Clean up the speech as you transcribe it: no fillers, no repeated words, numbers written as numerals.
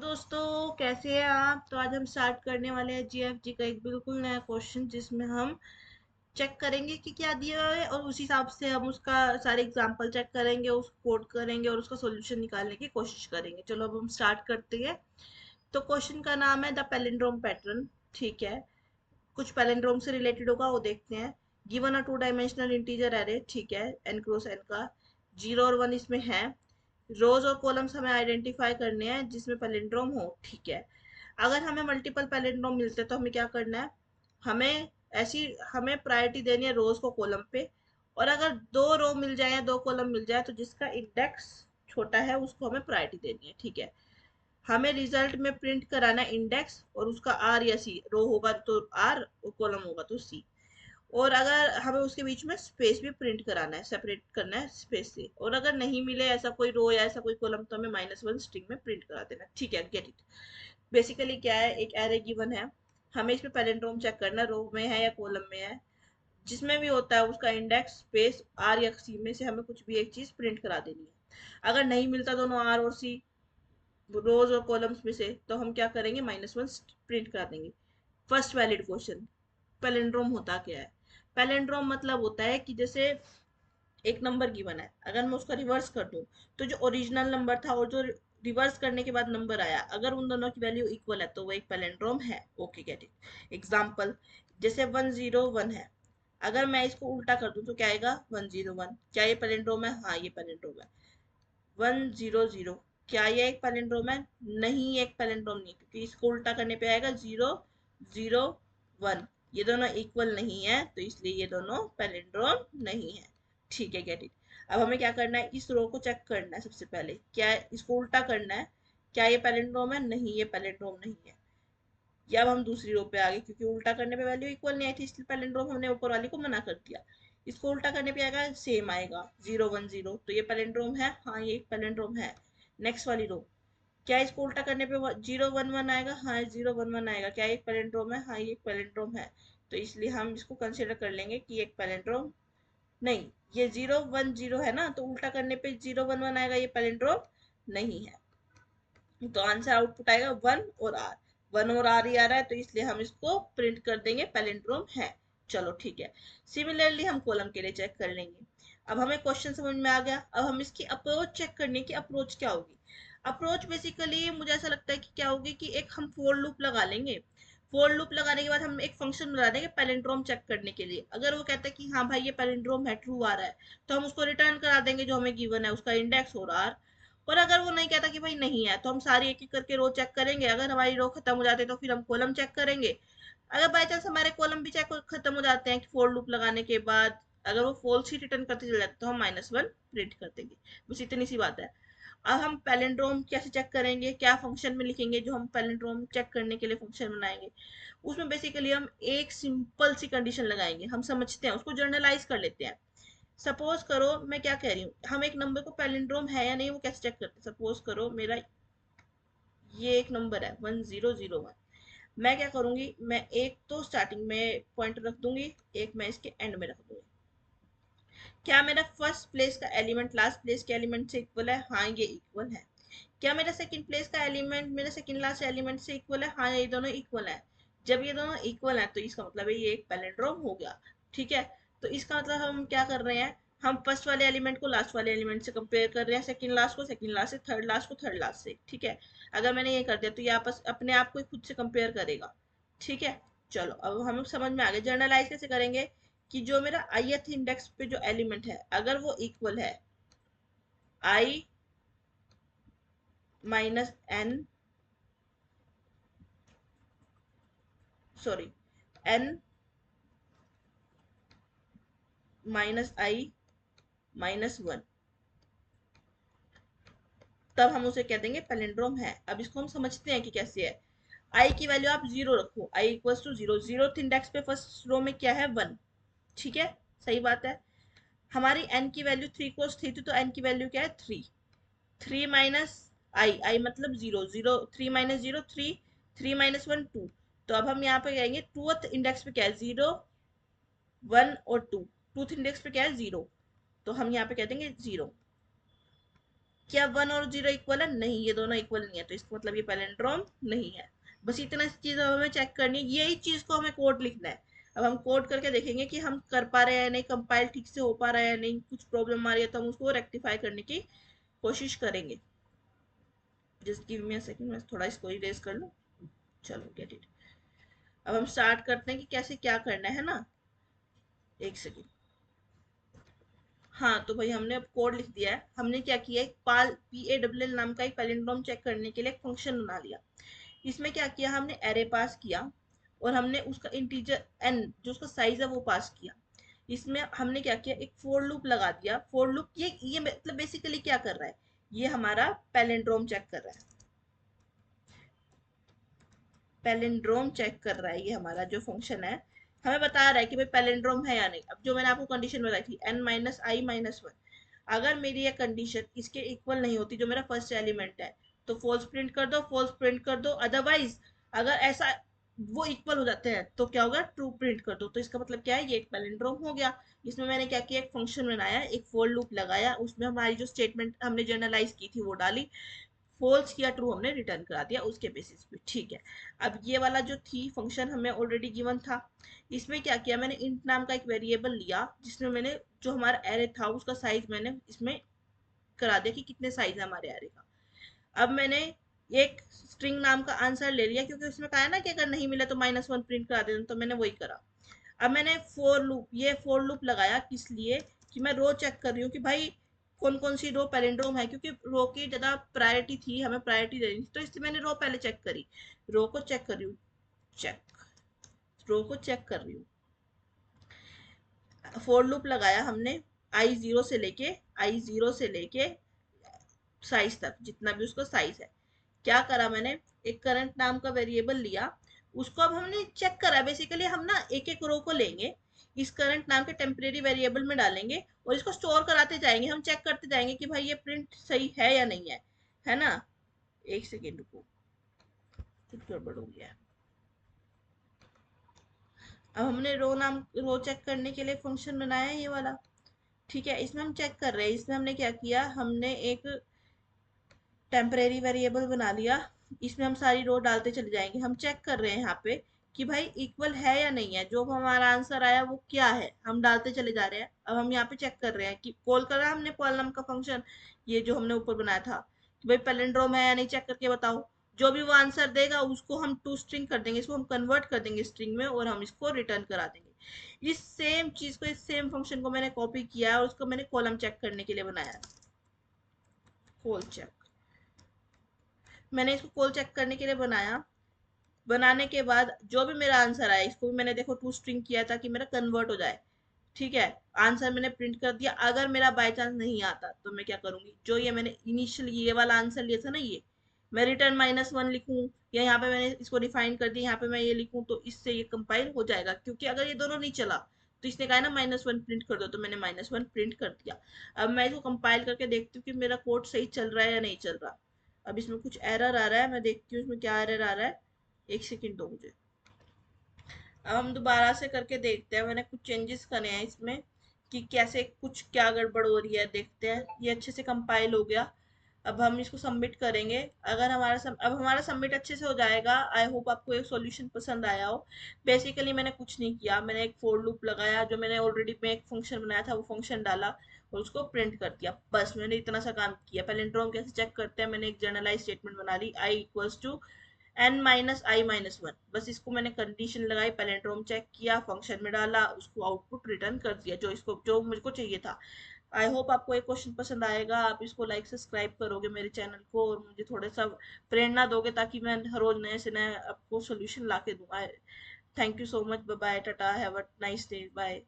दोस्तों, कैसे हैं आप। तो आज हम स्टार्ट करने वाले हैं जीएफजी का एक बिल्कुल नया क्वेश्चन, जिसमें हम चेक करेंगे कि क्या दिया हुआ है और उस हिसाब से हम उसका सारे एग्जांपल चेक करेंगे, उसको कोड करेंगे और उसका सॉल्यूशन निकालने की कोशिश करेंगे। चलो अब हम स्टार्ट करते हैं। तो क्वेश्चन का नाम है द पैलिंड्रोम पैटर्न। ठीक है, कुछ पैलिंड्रोम से रिलेटेड होगा, वो देखते हैं। Given a two dimensional integer array, ठीक है, एन क्रॉस एन का, 0 और 1 इसमें है। रोज और कॉलम्स हमें आइडेंटिफाई करने हैं जिसमें पैलिंड्रोम हो। ठीक है, अगर हमें मल्टीपल पैलिंड्रोम मिलते हैं तो हमें क्या करना है, हमें ऐसी हमें प्रायोरिटी देनी है रोज को कॉलम पे। और अगर 2 रो मिल जाए या 2 कॉलम मिल जाए तो जिसका इंडेक्स छोटा है उसको हमें प्रायोरिटी देनी है। ठीक है, हमें रिजल्ट में प्रिंट कराना इंडेक्स और उसका आर या सी, रो होगा तो आर और कॉलम होगा तो सी। और अगर हमें उसके बीच में स्पेस भी प्रिंट कराना है, सेपरेट करना है स्पेस से। और अगर नहीं मिले ऐसा कोई रो या ऐसा कोई कॉलम तो हमें -1 स्ट्रिंग में प्रिंट करा देना। ठीक है, गेट इट। बेसिकली क्या है, एक एरे गिवन है, हमें इसमें पैलिंड्रोम चेक करना, रो में है या कॉलम में है। जिसमें भी होता है उसका इंडेक्स स्पेस आर या सी में से हमें कुछ भी एक चीज प्रिंट करा देनी है। अगर नहीं मिलता दोनों आर और सी, रोज और कॉलम्स में से, तो हम क्या करेंगे, -1 प्रिंट कर देंगे। फर्स्ट वैलिड क्वेश्चन, पैलिंड्रोम होता क्या है। पैलिंड्रोम मतलब होता है कि जैसे एक नंबर गिवन है, अगर मैं उसका रिवर्स कर दूं तो जो ओरिजिनल नंबर था और जो रिवर्स करने के बाद नंबर आया, अगर उन दोनों की वैल्यू इक्वल है तो वो एक पैलिंड्रोम है। Okay, get it. एग्जांपल, जैसे 101 है, अगर मैं इसको उल्टा कर दूं तो क्या आएगा, 101। क्या ये पैलिंड्रोम है? हाँ, ये पैलिंड्रोम है। 100, क्या ये एक पैलिंड्रोम है? नहीं, ये एक पैलिंड्रोम नहीं, क्योंकि इसको उल्टा करने पे आएगा 001। ये दोनों इक्वल नहीं है तो इसलिए ये दोनों पैलिंड्रोम नहीं है। ठीक है, गेट इट। अब हमें क्या करना है, इस रो को चेक करना है। सबसे पहले क्या है, इसको उल्टा करना है। क्या ये पैलिंड्रोम है? नहीं, ये पैलिंड्रोम नहीं है। या अब हम दूसरी रो पे आ गए, क्योंकि उल्टा करने पे वैल्यू इक्वल नहीं आई थी इसलिए पैलिंड्रोम हमने ऊपर वाली को मना कर दिया। इसको उल्टा करने पे आएगा सेम आएगा, 010, तो ये पैलिंड्रोम है। हाँ, ये एक पैलिंड्रोम है। नेक्स्ट वाली रो, क्या इसको उल्टा करने पे 011 आएगा? हाँ, 011 आएगा। क्या एक पैलिंड्रोम है? हाँ, ये एक पैलिंड्रोम है। तो इसलिए हम इसको कंसिडर कर लेंगे कि एक पैलिंड्रोम नहीं। ये 010 है ना, तो उल्टा करने पे 011 आएगा, ये पैलिंड्रोम नहीं है। तो आंसर आउटपुट आएगा 1 और आर। 1 और आर ही आ रहा है तो इसलिए हम इसको प्रिंट कर देंगे, पैलिंड्रोम है। चलो ठीक है। सिमिलरली हम कॉलम के लिए चेक कर लेंगे। अब हमें क्वेश्चन समझ में आ गया। अब हम इसकी अप्रोच चेक करने की, अप्रोच क्या होगी। अप्रोच बेसिकली मुझे ऐसा लगता है कि क्या होगी कि एक हम फोर लूप लगा लेंगे। फोर लूप लगाने के बाद हम एक फंक्शन बना देंगे पैलिंड्रोम चेक करने के लिए। अगर वो कहता है कि हाँ भाई ये पैलिंड्रोम है, ट्रू आ रहा है, तो हम उसको रिटर्न करा देंगे जो हमें गिवन है, उसका इंडेक्स और आर। और अगर वो नहीं कहता कि भाई नहीं है, तो हम सारी एक एक करके रो चेक करेंगे। अगर हमारी रो खत्म हो जाती है तो फिर हम कॉलम चेक करेंगे। अगर बाई चांस हमारे कॉलम भी चेक खत्म हो जाते हैं फोर लूप लगाने के बाद, अगर वो फॉल्स ही रिटर्न करते चले जाते तो हम -1 प्रिंट कर देंगे। बस इतनी सी बात है। अब हम पैलिंड्रोम कैसे चेक करेंगे, क्या फंक्शन में लिखेंगे, जो हम पैलिंड्रोम चेक करने के लिए फंक्शन बनाएंगे। उसमें बेसिकली हम एक सिंपल सी कंडीशन लगाएंगे। हम समझते हैं, उसको जर्नलाइज कर लेते हैं। सपोज करो, मैं क्या कह रही हूँ, हम एक नंबर को पैलिंड्रोम है या नहीं वो कैसे चेक करते हैं। सपोज करो मेरा ये एक नंबर है 1001। मैं क्या करूंगी, मैं एक तो स्टार्टिंग में पॉइंट रख दूंगी, एक मैं इसके एंड में रख दूंगी। क्या मेरा फर्स्ट प्लेस का एलिमेंट लास्ट प्लेस के एलिमेंट से इक्वल है? हाँ, ये इक्वल है। क्या मेरा सेकंड प्लेस का एलिमेंट मेरा सेकंड लास्ट एलिमेंट से इक्वल है? हाँ, ये दोनों इक्वल है। जब ये दोनों इक्वल है तो इसका मतलब है ये एक पैलिंड्रोम हो गया। ठीक है, तो इसका मतलब हम क्या कर रहे हैं, हम फर्स्ट वाले एलिमेंट को लास्ट वाले एलिमेंट से कंपेयर कर रहे हैं, सेकंड लास्ट को सेकंड लास्ट से, थर्ड लास्ट को थर्ड लास्ट से। ठीक है, अगर मैंने ये कर दिया तो ये आपस अपने आप को खुद से कंपेयर करेगा। ठीक है, चलो अब हम समझ में आ गए। जर्नलाइज कैसे करेंगे, कि जो मेरा ith इंडेक्स पे जो एलिमेंट है अगर वो इक्वल है i -n, sorry, n -i -1, तब हम उसे कह देंगे पैलिंड्रोम है। अब इसको हम समझते हैं कि कैसे है। i की वैल्यू आप 0 रखो, i equals to 0। 0th index पे फर्स्ट रो में क्या है, 1। ठीक है, सही बात है। हमारी n की वैल्यू 3 क्रॉस 3 थी तो n की वैल्यू क्या है, 3। 3 माइनस आई मतलब 0, 0 3 माइनस 0 3, 3 -1 2। तो अब हम यहाँ पे कहेंगे टूथ इंडेक्स पे क्या है, 0 1 और 2। टूथ इंडेक्स पे क्या है, 0, तो हम यहाँ पे कह देंगे 0। क्या 1 और 0 इक्वल है? नहीं, ये दोनों इक्वल नहीं है, तो इसका मतलब ये पैलिंड्रोम नहीं है। बस इतना चीज अब हमें चेक करनी है, यही चीज को हमें कोड लिखना है। अब हम कोड करके देखेंगे कि हम कर पा रहे हैं या नहीं, कंपाइल ठीक से हो पा रहा है या नहीं, कुछ प्रॉब्लम आ रही है तो हम उसको रेक्टिफाई करने की कोशिश करेंगे। Just give me a second, मैं थोड़ा इसको इरेज कर लूं। चलो गेट इट। अब हम स्टार्ट करते हैं कि कैसे क्या करना है ना। एक सेकंड। हाँ, तो भाई हमने अब कोड लिख दिया है। हमने क्या किया, एक पाल PALL नाम का एक पैलिंड्रोम चेक करने के लिए एक फंक्शन बना लिया। इसमें क्या किया, हमने एरे पास किया और हमने उसका इंटीजर n जो उसका साइज है वो पास किया। इसमें हमने क्या किया, एक फोर लूप लगा दिया। फोर लूप ये मतलब बेसिकली क्या कर रहा है, ये हमारा पैलिंड्रोम चेक कर रहा है। पैलिंड्रोम चेक कर रहा है ये हमारा जो फंक्शन है, हमें बता रहा है कि भाई पैलिंड्रोम है या नहीं। अब जो मैंने आपको कंडीशन बताई थी n-i-1, अगर मेरी ये कंडीशन इसके इक्वल नहीं होती, जो मेरा फर्स्ट एलिमेंट है, तो फॉल्स प्रिंट कर दो, फॉल्स प्रिंट कर दो। अदरवाइज अगर ऐसा वो इक्वल हो जाते हैं तो क्या होगा, ट्रू प्रिंट कर दो। तो इसका मतलब क्या है, ये एक पैलिंड्रोम हो गया। इसमें मैंने क्या किया, एक फंक्शन बनाया, एक फॉर लूप लगाया, उसमें हमारी जो स्टेटमेंट हमने जनरलाइज की थी वो डाली, फॉल्स या ट्रू हमने रिटर्न करा दिया उसके बेसिस पे। ठीक है। अब ये वाला जो थी फंक्शन हमें ऑलरेडी गिवन था। इसमें क्या किया, मैंने इंट नाम का एक वेरिएबल लिया जिसमें मैंने जो हमारा एरे था उसका साइज मैंने इसमें करा दिया कि कितने साइज है हमारे एरे का। अब मैंने एक स्ट्रिंग नाम का आंसर ले लिया, क्योंकि उसमें कहा है ना कि अगर नहीं मिला तो -1 प्रिंट करा देना, तो मैंने वही करा। अब मैंने फोर लूप लगाया, किस लिए, कि मैं रो चेक कर रही हूँ कि भाई कौन कौन सी रो पैलिंड्रोम है, क्योंकि रो की ज्यादा प्रायोरिटी थी, हमें प्रायोरिटी देनी थी, तो इसलिए मैंने रो पहले चेक करी। रो को चेक कर रही हूँ, चेक, रो को चेक कर रही हूँ। फोर लूप लगाया हमने, आई जीरो से लेके साइज तक, जितना भी उसका साइज है। क्या करा मैंने, एक करंट नाम का वेरिएबल लिया, उसको अब हमने चेक करा। बेसिकली हम ना एक एक रो को लेंगे, इस करंट नाम के टेम्परेरी वेरिएबल में डालेंगे और इसको स्टोर कराते जाएंगे, हम चेक करते जाएंगे कि भाई ये प्रिंट सही है या नहीं है ना। एक सेकेंड रुको, कुछ गड़बड़ हो गया है। अब हमने रो चेक करने के लिए फंक्शन बनाया है ये वाला। ठीक है, इसमें हम चेक कर रहे हैं, इसमें हमने क्या किया, हमने एक टेम्परेरी वेरिएबल बना लिया। इसमें हम सारी रो डालते चले जाएंगे, हम चेक कर रहे हैं यहाँ पे कि भाई इक्वल है या नहीं है, जो हमारा आंसर आया वो क्या है, हम डालते चले जा रहे हैं। अब हम यहाँ पे चेक कर रहे हैं कि कॉल करा हमने कॉलम का फंक्शन, ये जो हमने ऊपर बनाया था, कि भाई पैलिंड्रोम है या नहीं, चेक करके बताओ। जो भी वो आंसर देगा उसको हम टू स्ट्रिंग कर देंगे, इसको हम कन्वर्ट कर देंगे स्ट्रिंग में और हम इसको रिटर्न करा देंगे। इस सेम चीज को, इस सेम फंक्शन को मैंने कॉपी किया है और उसको मैंने कॉलम चेक करने के लिए बनाया है। कॉल चेक, मैंने इसको कॉल चेक करने के लिए बनाया। बनाने के बाद जो भी मेरा आंसर आया, इसको भी मैंने देखो टू स्ट्रिंग किया था कि मेरा कन्वर्ट हो जाए। ठीक है, आंसर मैंने प्रिंट कर दिया। अगर मेरा बाय चांस नहीं आता तो मैं क्या करूंगी, जो ये मैंने इनिशियल ये वाला आंसर लिया था ना, ये मैं रिटर्न -1 लिखूं, या यहाँ पे मैंने इसको डिफाइन कर दिया, यहाँ पे मैं ये लिखूं, तो इससे ये कंपाइल हो जाएगा। क्योंकि अगर ये दोनों नहीं चला तो इसने कहा ना -1 प्रिंट कर दो, तो मैंने -1 प्रिंट कर दिया। अब मैं इसको कंपाइल करके देखती हूँ कि मेरा कोड सही चल रहा है या नहीं चल रहा। अब इसमें कुछ एरर आ रहा है, मैं देखती हूँ इसमें क्या एरर आ रहा है। एक सेकंड दो मुझे। अब हम दोबारा से करके देखते हैं, मैंने कुछ चेंजेस करे हैं इसमें कि कैसे कुछ क्या गड़बड़ हो रही है, देखते हैं। ये अच्छे से कंपाइल हो गया। अब हम इसको सबमिट करेंगे। अगर अब हमारा सबमिट अच्छे से हो जाएगा। आई होप आपको ये सॉल्यूशन पसंद आया हो। बेसिकली मैंने कुछ नहीं किया, मैंने एक फोर लूप लगाया, जो मैंने ऑलरेडी में एक फंक्शन बनाया था वो फंक्शन डाला और उसको प्रिंट कर दिया। बस मैंने इतना सा काम किया। पैलिंड्रोम कैसे चेक करते हैं, मैंने एक जनरलाइज स्टेटमेंट बना ली, i=n-i-1। बस इसको मैंने कंडीशन लगाई, पैलिंड्रोम चेक किया, फंक्शन में डाला, उसको आउटपुट रिटर्न कर दिया, जो मुझको चाहिए था। आई होप आपको ये क्वेश्चन पसंद आएगा। आप इसको लाइक सब्सक्राइब करोगे मेरे चैनल को और मुझे थोड़ा सा प्रेरणा दोगे, ताकि मैं हर रोज नए से नए आपको सोल्यूशन ला के दूंगा। Thank you so much, bye bye, tata, have a nice day, bye.